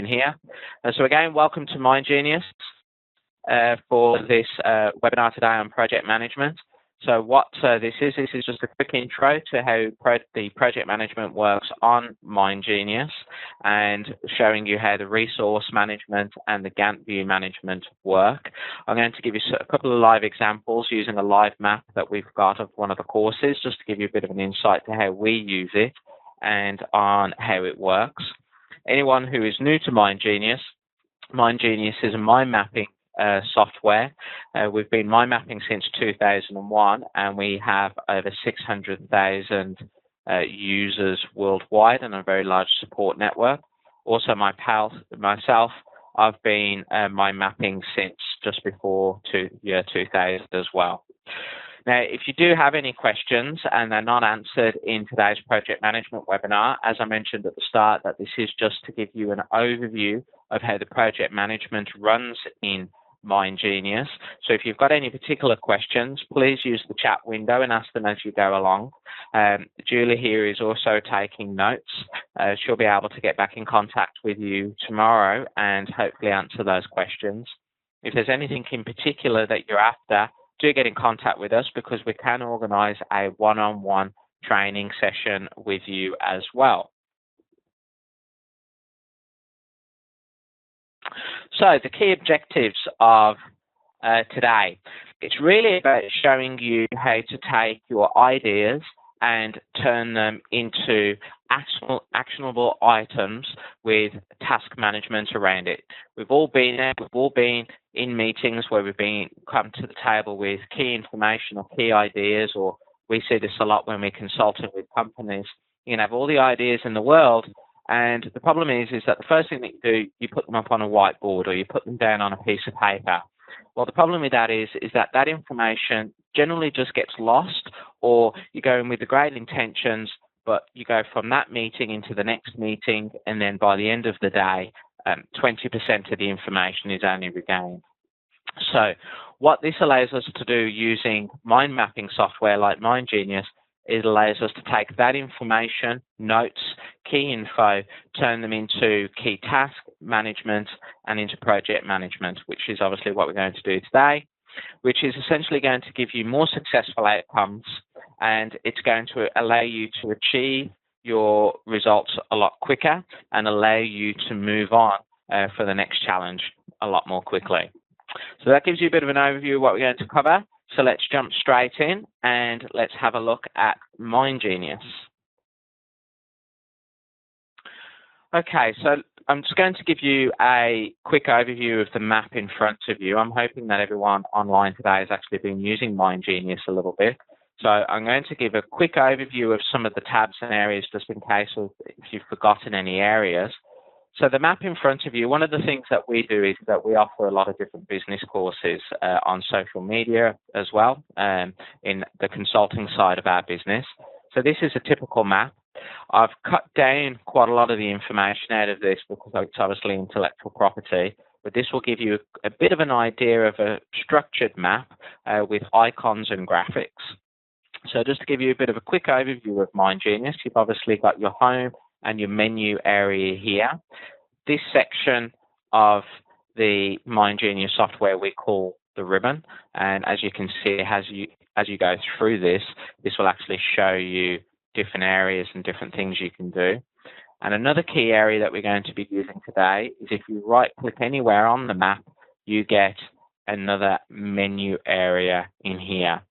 here. So again, welcome to MindGenius for this webinar today on project management. So what this is just a quick intro to how the project management works on MindGenius, and showing you how the resource management and the Gantt view management work. I'm going to give you a couple of live examples using a live map that we've got of one of the courses, just to give you a bit of an insight to how we use it and on how it works. Anyone who is new to MindGenius, MindGenius is a mind mapping software. We've been mind mapping since 2001, and we have over 600,000 users worldwide and a very large support network. Also, myself, I've been mind mapping since just before year 2000 as well. Now, if you do have any questions and they're not answered in today's project management webinar, as I mentioned at the start, that this is just to give you an overview of how the project management runs in MindGenius. So if you've got any particular questions, please use the chat window and ask them as you go along. Julie here is also taking notes. She'll be able to get back in contact with you tomorrow and hopefully answer those questions. If there's anything in particular that you're after, do get in contact with us, because we can organise a one-on-one training session with you as well. So the key objectives of today, it's really about showing you how to take your ideas and turn them into actionable items with task management around it. We've all been there. We've all been in meetings where we've come to the table with key information or key ideas, or we see this a lot when we're consulting with companies. You can have all the ideas in the world, and the problem is that the first thing that you do, you put them up on a whiteboard or you put them down on a piece of paper. Well, the problem with that is that information generally just gets lost, or you go in with the great intentions, but you go from that meeting into the next meeting, and then by the end of the day, 20% of the information is only regained. So what this allows us to do using mind mapping software like MindGenius, it allows us to take that information, notes, key info, turn them into key task management and into project management, which is obviously what we're going to do today, which is essentially going to give you more successful outcomes, and it's going to allow you to achieve your results a lot quicker and allow you to move on for the next challenge a lot more quickly. So that gives you a bit of an overview of what we're going to cover. So let's jump straight in and let's have a look at MindGenius. Okay, so I'm just going to give you a quick overview of the map in front of you. I'm hoping that everyone online today has actually been using MindGenius a little bit. So I'm going to give a quick overview of some of the tabs and areas, just in case if you've forgotten any areas. So the map in front of you, one of the things that we do is that we offer a lot of different business courses on social media as well, in the consulting side of our business. So this is a typical map. I've cut down quite a lot of the information out of this because it's obviously intellectual property, but this will give you a bit of an idea of a structured map with icons and graphics. So just to give you a bit of a quick overview of MindGenius, you've obviously got your home and your menu area here. This section of the MindGenius software we call the ribbon, and as you can see, as you go through this will actually show you different areas and different things you can do. And another key area that we're going to be using today is if you right-click anywhere on the map, you get another menu area in here.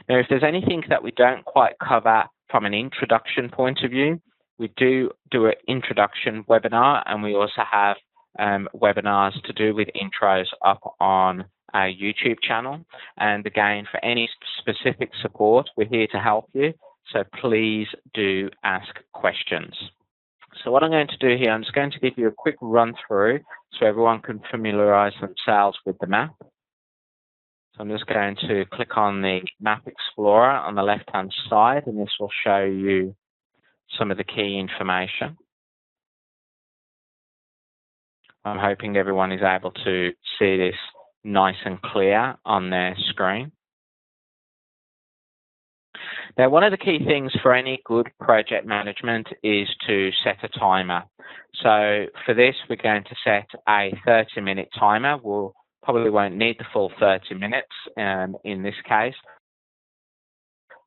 Now, if there's anything that we don't quite cover from an introduction point of view, we do an introduction webinar, and we also have webinars to do with intros up on our YouTube channel. And again, for any specific support, we're here to help you. So please do ask questions. So what I'm going to do here, I'm just going to give you a quick run through so everyone can familiarize themselves with the map. So I'm just going to click on the Map Explorer on the left-hand side, and this will show you some of the key information. I'm hoping everyone is able to see this nice and clear on their screen. Now, one of the key things for any good project management is to set a timer. So for this, we're going to set a 30-minute timer. We'll probably won't need the full 30 minutes in this case.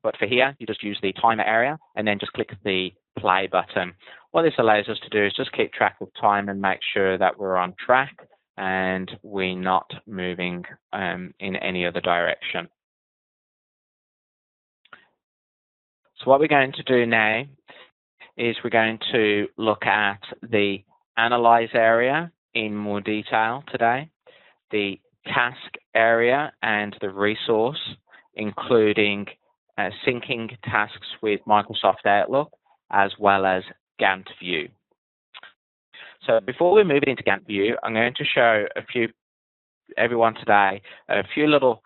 But for here, you just use the timer area and then just click the play button. What this allows us to do is just keep track of time and make sure that we're on track and we're not moving in any other direction. So what we're going to do now is we're going to look at the analyze area in more detail today, the task area and the resource, including syncing tasks with Microsoft Outlook, as well as Gantt View. So before we move into Gantt View, I'm going to show everyone today a few little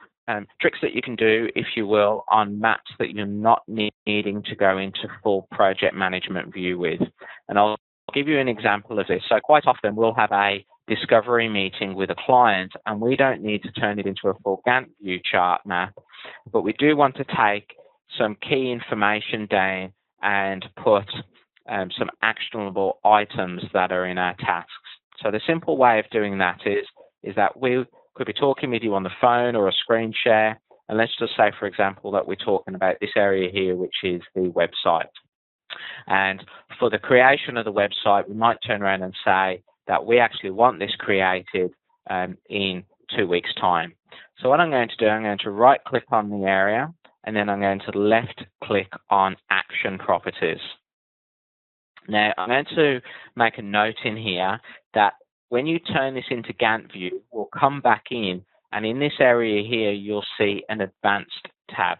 tricks that you can do, if you will, on maps that you're not needing to go into full project management view with. And I'll give you an example of this. So quite often we'll have a discovery meeting with a client and we don't need to turn it into a full Gantt View chart map, but we do want to take some key information down and put some actionable items that are in our tasks. So the simple way of doing that is that we could be talking with you on the phone or a screen share, and let's just say, for example, that we're talking about this area here, which is the website. And for the creation of the website, we might turn around and say that we actually want this created in 2 weeks' time. So what I'm going to do, I'm going to right-click on the area, and then I'm going to left-click on Action Properties. Now, I'm going to make a note in here that when you turn this into Gantt View, we'll come back in, and in this area here, you'll see an Advanced tab.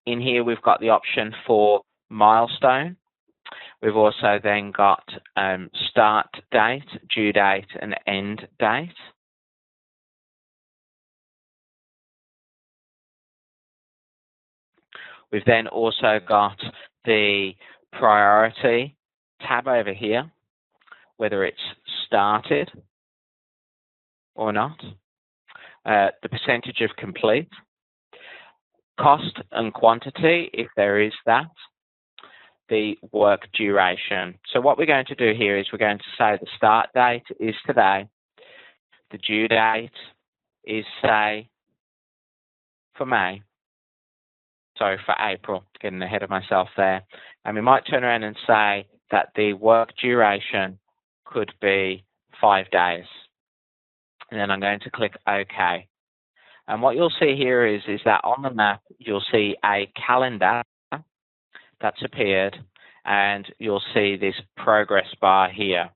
In here, we've got the option for milestone. We've also then got start date, due date, and end date. We've then also got the priority tab over here, whether it's started or not, the percentage of complete, cost and quantity, if there is that, the work duration. So what we're going to do here is we're going to say the start date is today, the due date is, say, for May, sorry, for April, getting ahead of myself there, and we might turn around and say that the work duration could be 5 days. And then I'm going to click OK. And what you'll see here is that on the map, you'll see a calendar that's appeared, and you'll see this progress bar here.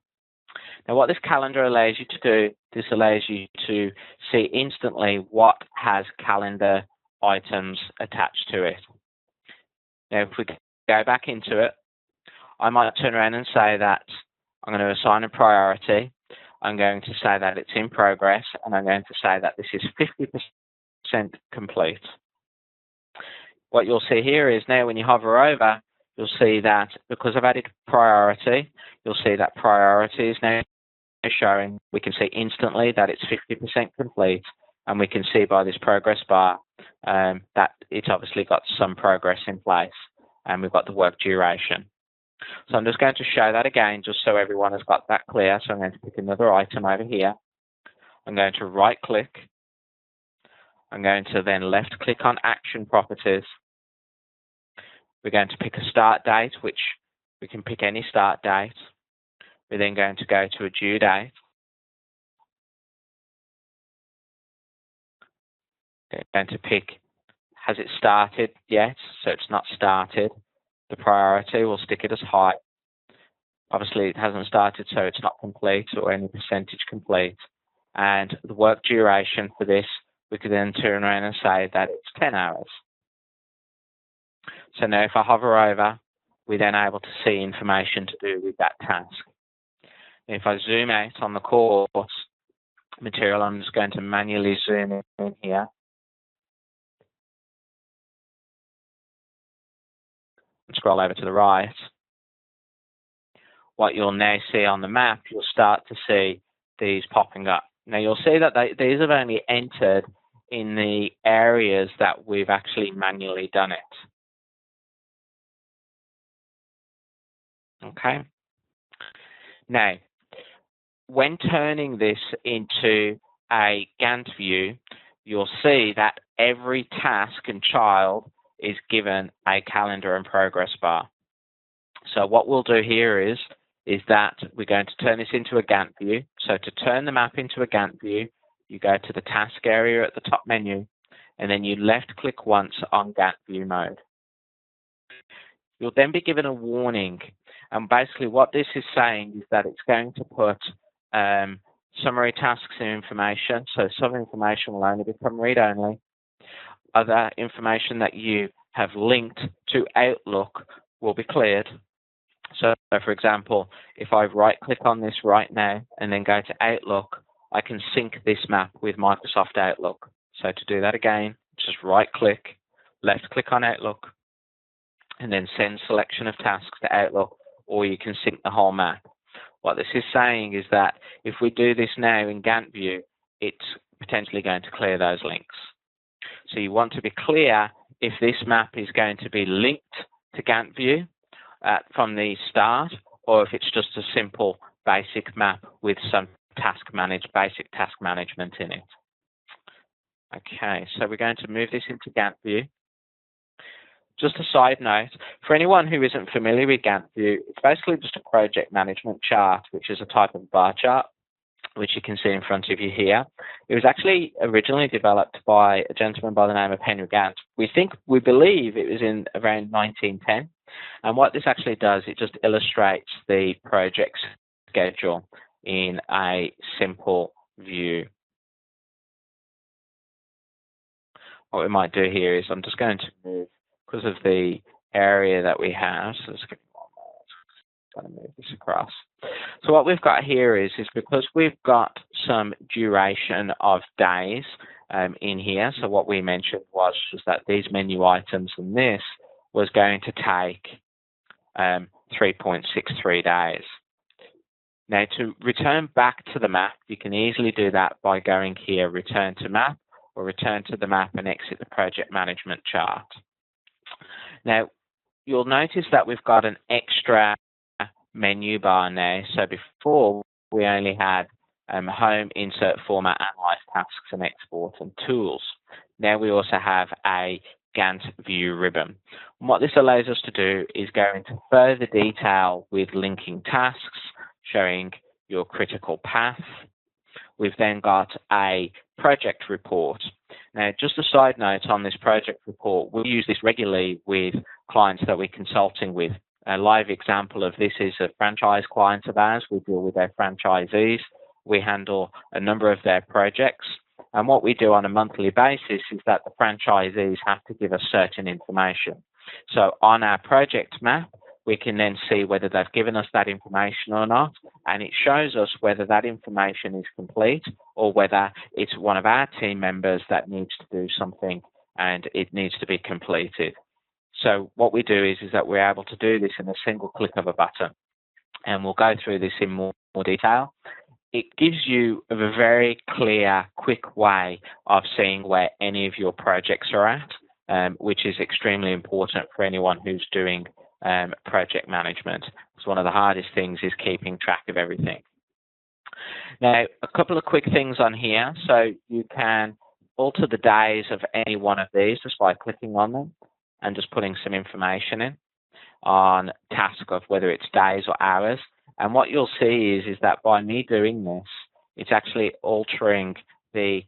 Now, what this calendar allows you to do, this allows you to see instantly what has calendar items attached to it. Now, if we go back into it, I might turn around and say that I'm going to assign a priority. I'm going to say that it's in progress, and I'm going to say that this is 50% complete. What you'll see here is now when you hover over, you'll see that because I've added priority, you'll see that priority is now showing. We can see instantly that it's 50% complete, and we can see by this progress bar that it's obviously got some progress in place, and we've got the work duration. So I'm just going to show that again, just so everyone has got that clear. So I'm going to pick another item over here. I'm going to right-click. I'm going to then left-click on Action Properties. We're going to pick a start date, which we can pick any start date. We're then going to go to a due date. We're going to pick, has it started yet? So it's not started. The priority, we'll stick it as high. Obviously, it hasn't started, so it's not complete or any percentage complete. And the work duration for this, we could then turn around and say that it's 10 hours. So now if I hover over, we're then able to see information to do with that task. If I zoom out on the course material, I'm just going to manually zoom in here. And scroll over to the right. What you'll now see on the map, you'll start to see these popping up. Now you'll see that these have only entered in the areas that we've actually manually done it. Okay. Now, when turning this into a Gantt view, you'll see that every task and child is given a calendar and progress bar. So what we'll do here is that we're going to turn this into a Gantt view. So to turn the map into a Gantt view, you go to the task area at the top menu, and then you left click once on Gantt view mode. You'll then be given a warning, and basically what this is saying is that it's going to put summary tasks and information. So some information will only become read-only. Other information that you have linked to Outlook will be cleared. So for example, if I right-click on this right now and then go to Outlook, I can sync this map with Microsoft Outlook. So to do that again, just right-click, left-click on Outlook, and then send selection of tasks to Outlook, or you can sync the whole map. What this is saying is that if we do this now in Gantt view, it's potentially going to clear those links. So you want to be clear if this map is going to be linked to Gantt view from the start, or if it's just a simple basic map with some basic task management in it. Okay, so we're going to move this into Gantt view. Just a side note, for anyone who isn't familiar with Gantt view, it's basically just a project management chart, which is a type of bar chart, which you can see in front of you here. It was actually originally developed by a gentleman by the name of Henry Gantt. We believe it was in around 1910. And what this actually does, it just illustrates the project schedule in a simple view. What we might do here is I'm just going to move, because of the area that we have, so let's get going to move this across. So what we've got here is because we've got some duration of days in here. So what we mentioned was that these menu items and this was going to take 3.63 days. Now to return back to the map, you can easily do that by going here, return to map, or return to the map and exit the project management chart. Now you'll notice that we've got an extra menu bar now. So before we only had home, insert, format, analyze, tasks, and export, and tools. Now we also have a Gantt view ribbon. And what this allows us to do is go into further detail with linking tasks, showing your critical path. We've then got a project report. Now, just a side note on this project report, we use this regularly with clients that we're consulting with. A live example of this is a franchise client of ours. We deal with their franchisees. We handle a number of their projects. And what we do on a monthly basis is that the franchisees have to give us certain information. So on our project map, we can then see whether they've given us that information or not, and it shows us whether that information is complete or whether it's one of our team members that needs to do something and it needs to be completed. So what we do is that we're able to do this in a single click of a button, and we'll go through this in more detail. It gives you a very clear, quick way of seeing where any of your projects are at, which is extremely important for anyone who's doing project management. So one of the hardest things is keeping track of everything. Now, a couple of quick things on here. So you can alter the days of any one of these just by clicking on them and just putting some information in on task of whether it's days or hours. And what you'll see is that by me doing this, it's actually altering the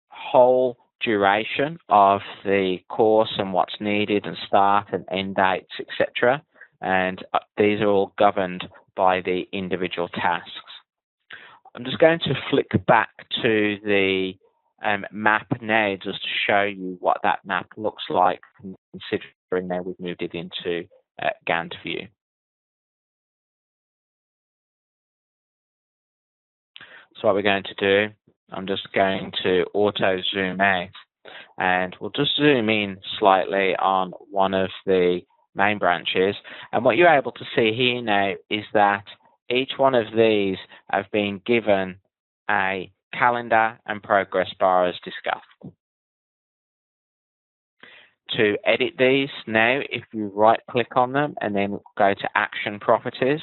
whole duration of the course and what's needed and start and end dates, etc. And these are all governed by the individual tasks. I'm just going to flick back to the map now just to show you what that map looks like, considering now we've moved it into Gantt view. So what we're going to do, I'm just going to auto zoom out, and we'll just zoom in slightly on one of the main branches. And what you're able to see here now is that each one of these have been given a calendar and progress bar as discussed. to edit these now, if you right click on them and then go to action properties,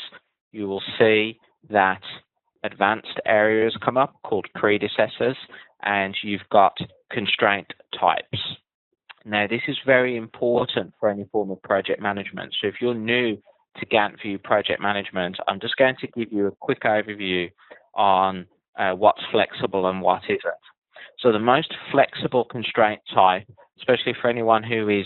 you will see that advanced areas come up called predecessors, and you've got constraint types. Now, this is very important for any form of project management. So if you're new to Gantt View project management, I'm just going to give you a quick overview on what's flexible and what isn't. So the most flexible constraint type, especially for anyone who is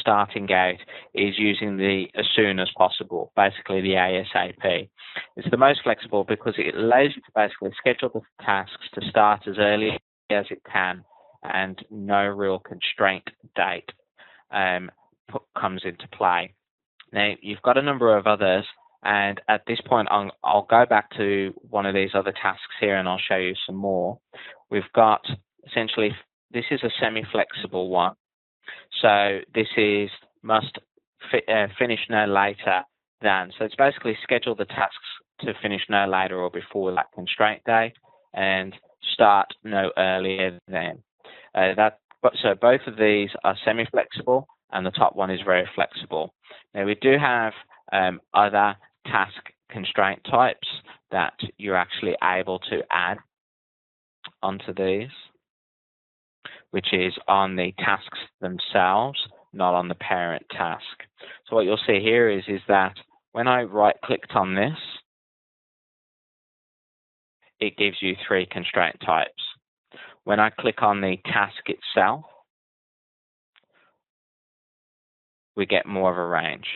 starting out, is using the as soon as possible, basically the ASAP. It's the most flexible because it allows you to basically schedule the tasks to start as early as it can, and no real constraint date comes into play. Now, you've got a number of others, and at this point, I'll go back to one of these other tasks here, and I'll show you some more. We've got, essentially, this is a semi-flexible one. So this is must finish no later than. So it's basically schedule the tasks to finish no later or before that constraint date, and start no earlier than. So both of these are semi-flexible, and the top one is very flexible. Now, we do have other task constraint types that you're actually able to add onto these, which is on the tasks themselves, not on the parent task. So what you'll see here is that when I right-clicked on this, it gives you 3 constraint types. When I click on the task itself, we get more of a range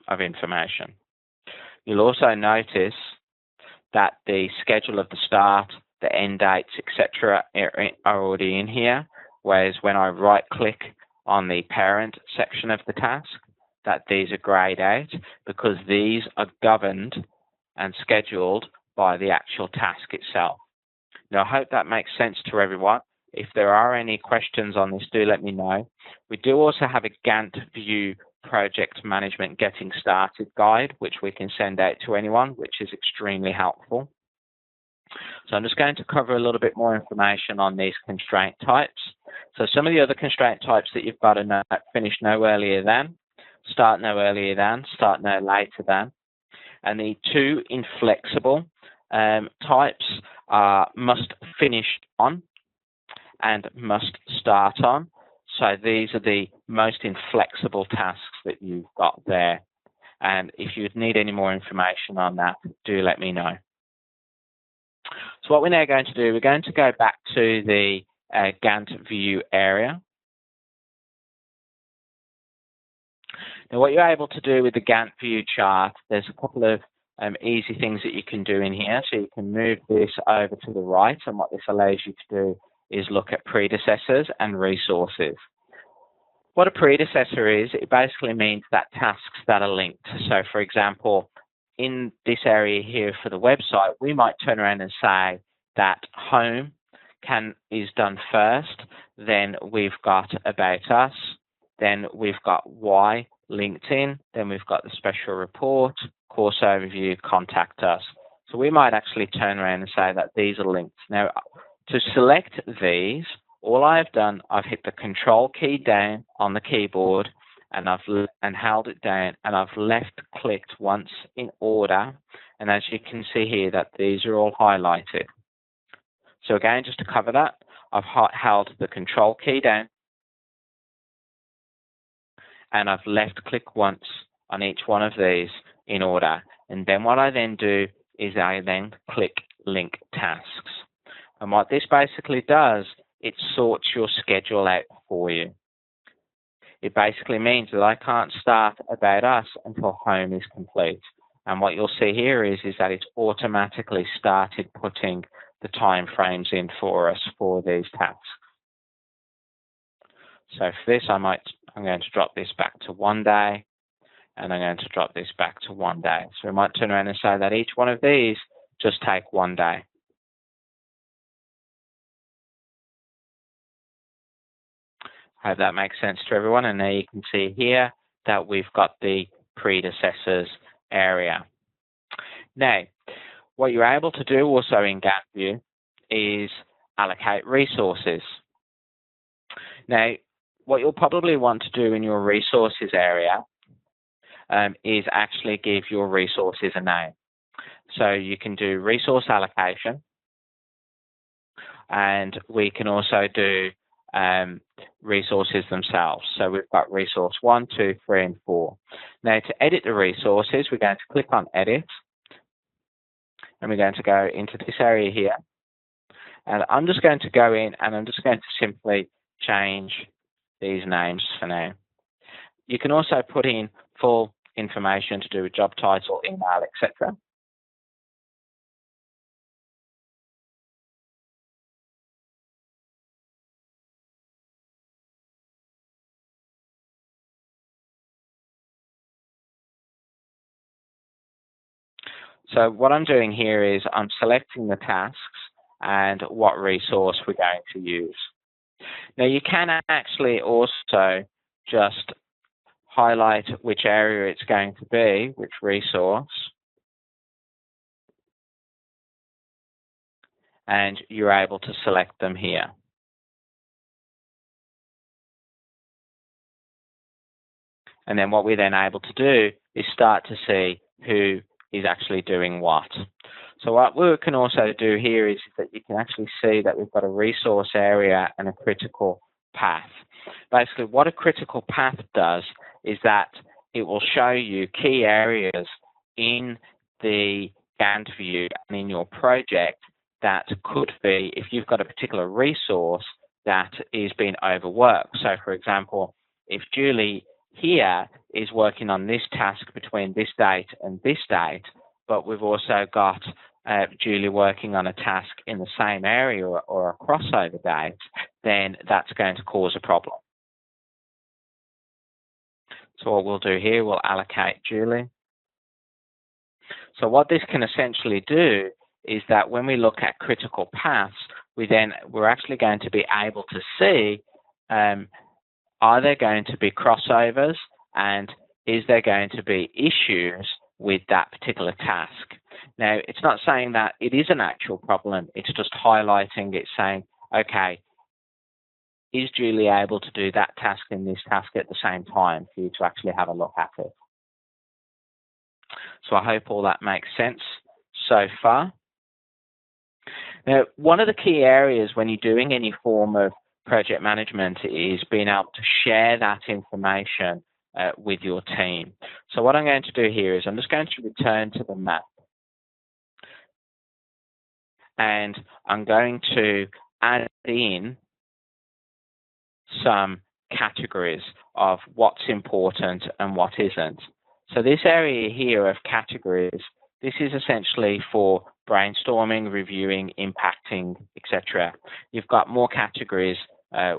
of information. You'll also notice that the schedule of the start, the end dates, etc. are already in here, whereas when I right-click on the parent section of the task, that these are grayed out because these are governed and scheduled by the actual task itself. Now, I hope that makes sense to everyone. If there are any questions on this, do let me know. We do also have a Gantt View project management getting started guide, which we can send out to anyone, which is extremely helpful. So I'm just going to cover a little bit more information on these constraint types. So some of the other constraint types that you've got to know: finish no earlier than, start no earlier than, start no later than. And the 2 inflexible types are must finish on and must start on. So these are the most inflexible tasks that you've got there. And if you need any more information on that, do let me know. So what we're now going to do, we're going to go back to the Gantt View area. Now, what you're able to do with the Gantt View chart, there's a couple of easy things that you can do in here. So you can move this over to the right, and what this allows you to do is look at predecessors and resources. What a predecessor is, it basically means that tasks that are linked. So, for example, in this area here for the website, we might turn around and say that home is done first, then we've got about us, then we've got why, LinkedIn, then we've got the special report, course overview, contact us. So we might actually turn around and say that these are linked. Now, to select these, all I've done, I've hit the Control key down on the keyboard, and I've held it down, and I've left-clicked once in order, and as you can see here, that these are all highlighted. So again, just to cover that, I've held the Control key down, and I've left-click once on each one of these in order. And then what I then do is I then click Link Tasks. And what this basically does, it sorts your schedule out for you. It basically means that I can't start About Us until Home is complete. And what you'll see here is that it's automatically started putting the time frames in for us for these tasks. So for this, I'm going to drop this back to 1 day, and I'm going to drop this back to 1 day. So we might turn around and say that each one of these just take 1 day. I hope that makes sense to everyone. And there you can see here that we've got the predecessors area. Now, what you're able to do also in Gantt View is allocate resources. Now, what you'll probably want to do in your resources area is actually give your resources a name. So you can do resource allocation, and we can also do resources themselves. So we've got resource 1, 2, 3, and 4. Now to edit the resources, we're going to click on edit, and we're going to go into this area here. And I'm just going to go in and I'm just going to simply change these names for now. You can also put in full information to do with job title, email, etc. So what I'm doing here is I'm selecting the tasks and what resource we're going to use. Now you can actually also just highlight which area it's going to be, which resource, and you're able to select them here. And then what we're then able to do is start to see who is actually doing what. So what we can also do here is that you can actually see that we've got a resource area and a critical path. Basically, what a critical path does is that it will show you key areas in the Gantt view and in your project that could be, if you've got a particular resource that is being overworked. So for example, if Julie here is working on this task between this date and this date, but we've also got Julie working on a task in the same area or a crossover date, then that's going to cause a problem. So what we'll do here, we'll allocate Julie. So what this can essentially do is that when we look at critical paths, we're actually going to be able to see are there going to be crossovers, and is there going to be issues with that particular task? Now, it's not saying that it is an actual problem. It's just highlighting it, saying, okay, is Julie able to do that task and this task at the same time for you to actually have a look at it? So I hope all that makes sense so far. Now, one of the key areas when you're doing any form of project management is being able to share that information with your team. So what I'm going to do here is I'm just going to return to the map, and I'm going to add in some categories of what's important and what isn't. So this area here of categories, this is essentially for brainstorming, reviewing, impacting, etc. You've got more categories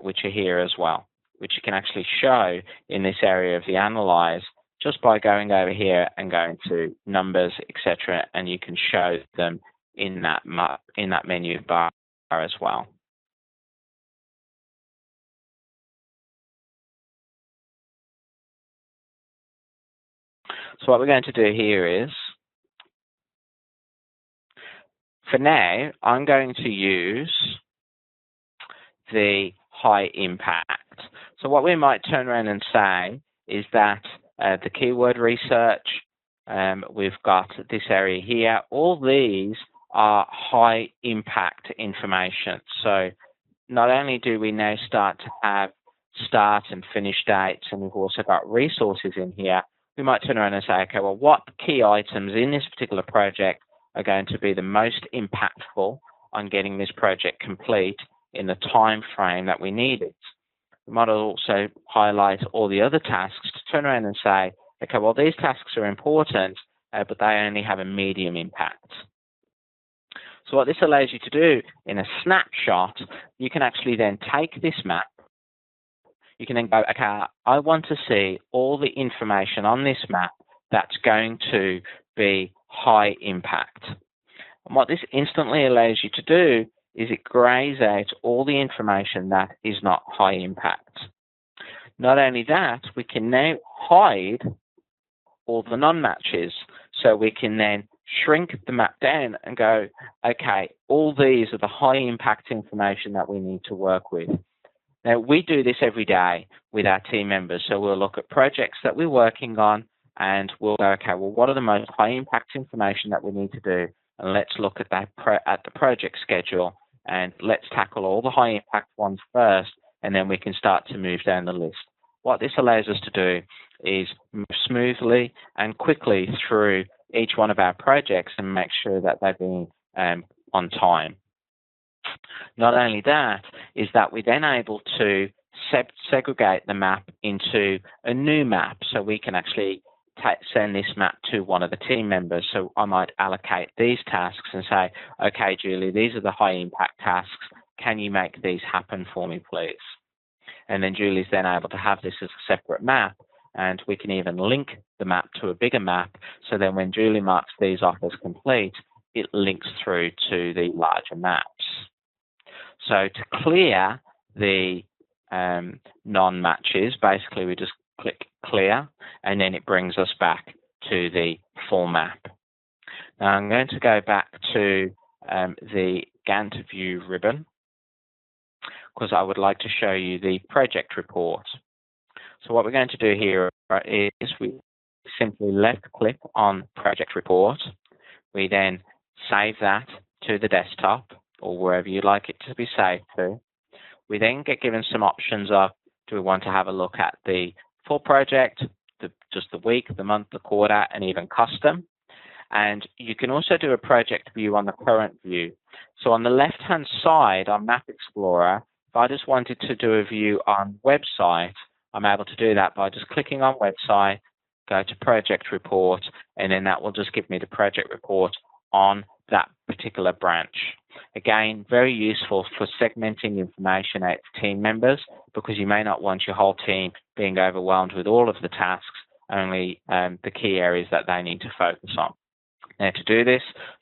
which are here as well, which you can actually show in this area of the analyze just by going over here and going to numbers, etc., and you can show them in that menu bar as well. So what we're going to do here is, for now, I'm going to use the high impact. So what we might turn around and say is that the keyword research, we've got this area here, all these are high impact information. So not only do we now start to have start and finish dates, and we've also got resources in here, we might turn around and say, okay, well, what key items in this particular project are going to be the most impactful on getting this project complete in the time frame that we need it? We might also highlight all the other tasks to turn around and say, okay, well, these tasks are important, but they only have a medium impact. So what this allows you to do in a snapshot, you can actually then take this map, you can then go, okay, I want to see all the information on this map that's going to be high impact. And what this instantly allows you to do is it grays out all the information that is not high impact. Not only that, we can now hide all the non-matches. So we can then shrink the map down and go, okay, all these are the high impact information that we need to work with. Now, we do this every day with our team members. So we'll look at projects that we're working on, and we'll go, okay, well, what are the most high impact information that we need to do? And let's look at that at the project schedule, and let's tackle all the high impact ones first, and then we can start to move down the list. What this allows us to do is move smoothly and quickly through each one of our projects and make sure that they're being on time. Not only that, is that we're then able to segregate the map into a new map, so we can actually send this map to one of the team members. So I might allocate these tasks and say, okay, Julie, these are the high impact tasks. Can you make these happen for me, please? And then Julie's then able to have this as a separate map, and we can even link the map to a bigger map. So then when Julie marks these off as complete, it links through to the larger maps. So to clear the non-matches, basically we just click clear, and then it brings us back to the full map. Now I'm going to go back to the Gantt view ribbon, because I would like to show you the project report. So what we're going to do here is we simply left click on project report. We then save that to the desktop or wherever you'd like it to be saved to. We then get given some options of, do we want to have a look at the full project, just the week, the month, the quarter, and even custom. And you can also do a project view on the current view. So on the left-hand side on Map Explorer, if I just wanted to do a view on website, I'm able to do that by just clicking on website, go to project report, and then that will just give me the project report on that particular branch. Again, very useful for segmenting information out to team members, because you may not want your whole team being overwhelmed with all of the tasks, only the key areas that they need to focus on. Now, to do this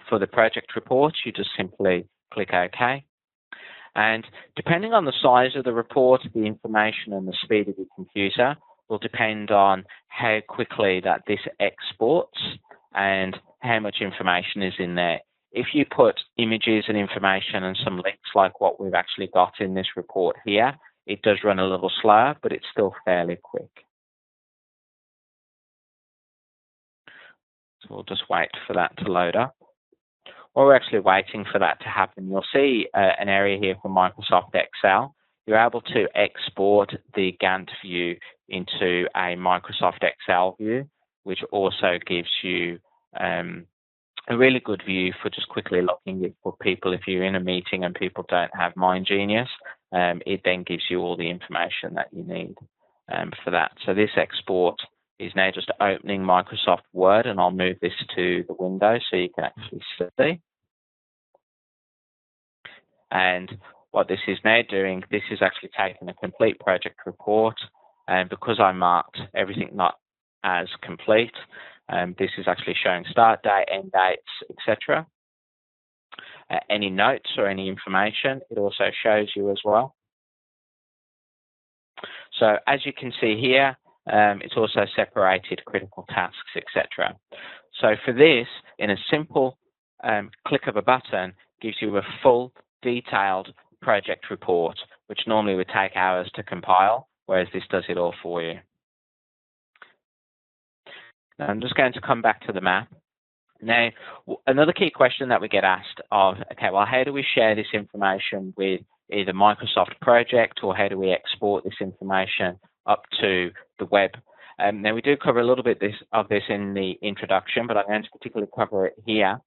for the project report, you just simply click OK. And depending on the size of the report, the information and the speed of your computer will depend on how quickly that this exports and how much information is in there. If you put images and information and some links like what we've actually got in this report here, it does run a little slower, but it's still fairly quick. So we'll just wait for that to load up. While we're actually waiting for that to happen, you'll see an area here for Microsoft Excel. You're able to export the Gantt view into a Microsoft Excel view, which also gives you a really good view for just quickly looking at for people. If you're in a meeting and people don't have MindGenius, it then gives you all the information that you need for that. So this export is now just opening Microsoft Word, and I'll move this to the window so you can actually see. And what this is now doing, this is actually taking a complete project report, and because I marked everything not as complete, this is actually showing start date, end dates, etc. Any notes or any information, it also shows you as well. So as you can see here, it's also separated critical tasks, etc. So for this, in a simple click of a button, gives you a full, detailed project report, which normally would take hours to compile, whereas this does it all for you. Now, I'm just going to come back to the map. Now, another key question that we get asked of, okay, well, how do we share this information with either Microsoft Project, or how do we export this information up to the web? Now, we do cover a little bit of this in the introduction, but I'm going to particularly cover it here.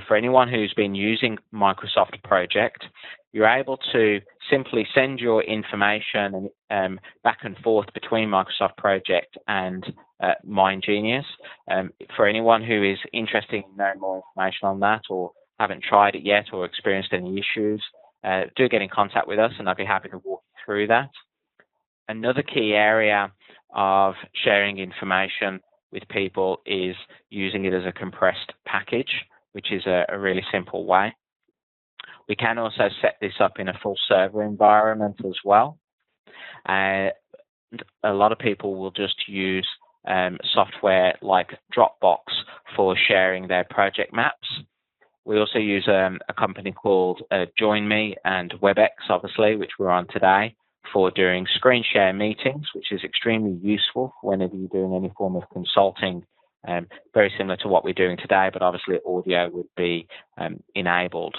For anyone who's been using Microsoft Project, you're able to simply send your information back and forth between Microsoft Project and MindGenius. For anyone who is interested in knowing more information on that, or haven't tried it yet or experienced any issues, do get in contact with us, and I'd be happy to walk you through that. Another key area of sharing information with people is using it as a compressed package, which is a really simple way. We can also set this up in a full server environment as well. A lot of people will just use software like Dropbox for sharing their project maps. We also use a company called JoinMe and WebEx, obviously, which we're on today, for doing screen share meetings, which is extremely useful whenever you're doing any form of consulting, very similar to what we're doing today, but obviously audio would be enabled.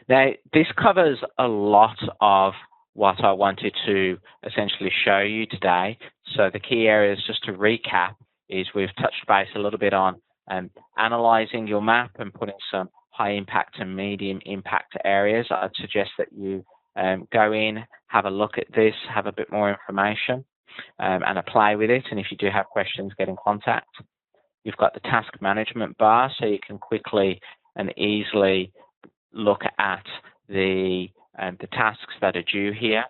Now, this covers a lot of what I wanted to essentially show you today. So the key areas, just to recap, is we've touched base a little bit on analyzing your map and putting some high impact and medium impact areas. I'd suggest that you go in, have a look at this, have a bit more information and play with it. And if you do have questions, get in contact. You've got the task management bar, so you can quickly and easily look at the tasks that are due here.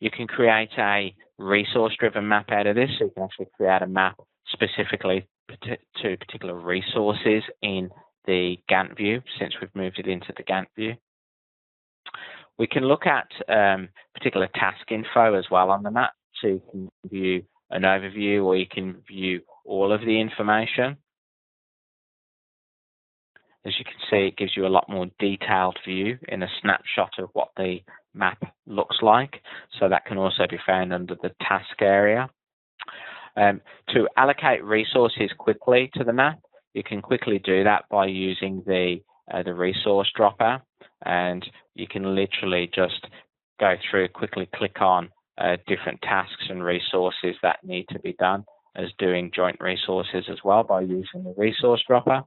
You can create a resource-driven map out of this, so you can actually create a map specifically to particular resources in the Gantt view, since we've moved it into the Gantt view. We can look at particular task info as well on the map, so you can view an overview or you can view all of the information. As you can see, it gives you a lot more detailed view in a snapshot of what the map looks like. So that can also be found under the task area. To allocate resources quickly to the map, you can quickly do that by using the resource dropper, and you can literally just go through, quickly click on different tasks and resources that need to be done, as doing joint resources as well by using the resource dropper.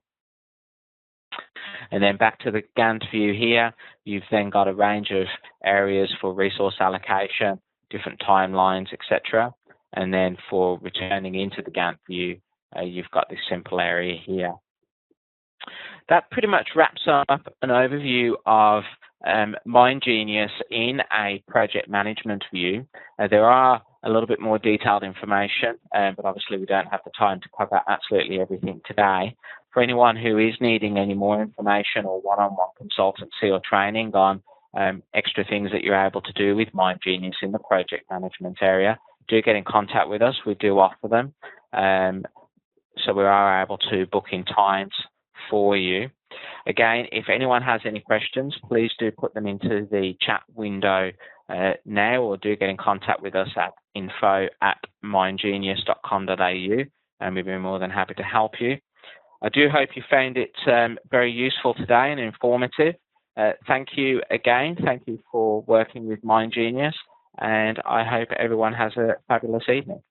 And then back to the Gantt view here, you've then got a range of areas for resource allocation, different timelines, etc. And then for returning into the Gantt view, you've got this simple area here. That pretty much wraps up an overview of MindGenius in a project management view. There are a little bit more detailed information, but obviously we don't have the time to cover absolutely everything today. For anyone who is needing any more information or one-on-one consultancy or training on extra things that you're able to do with MindGenius in the project management area, do get in contact with us. We do offer them. So we are able to book in times for you. Again, if anyone has any questions, please do put them into the chat window now, or do get in contact with us at info@mindgenius.com.au, and we'd be more than happy to help you. I do hope you found it very useful today and informative. Thank you again. Thank you for working with MindGenius, and I hope everyone has a fabulous evening.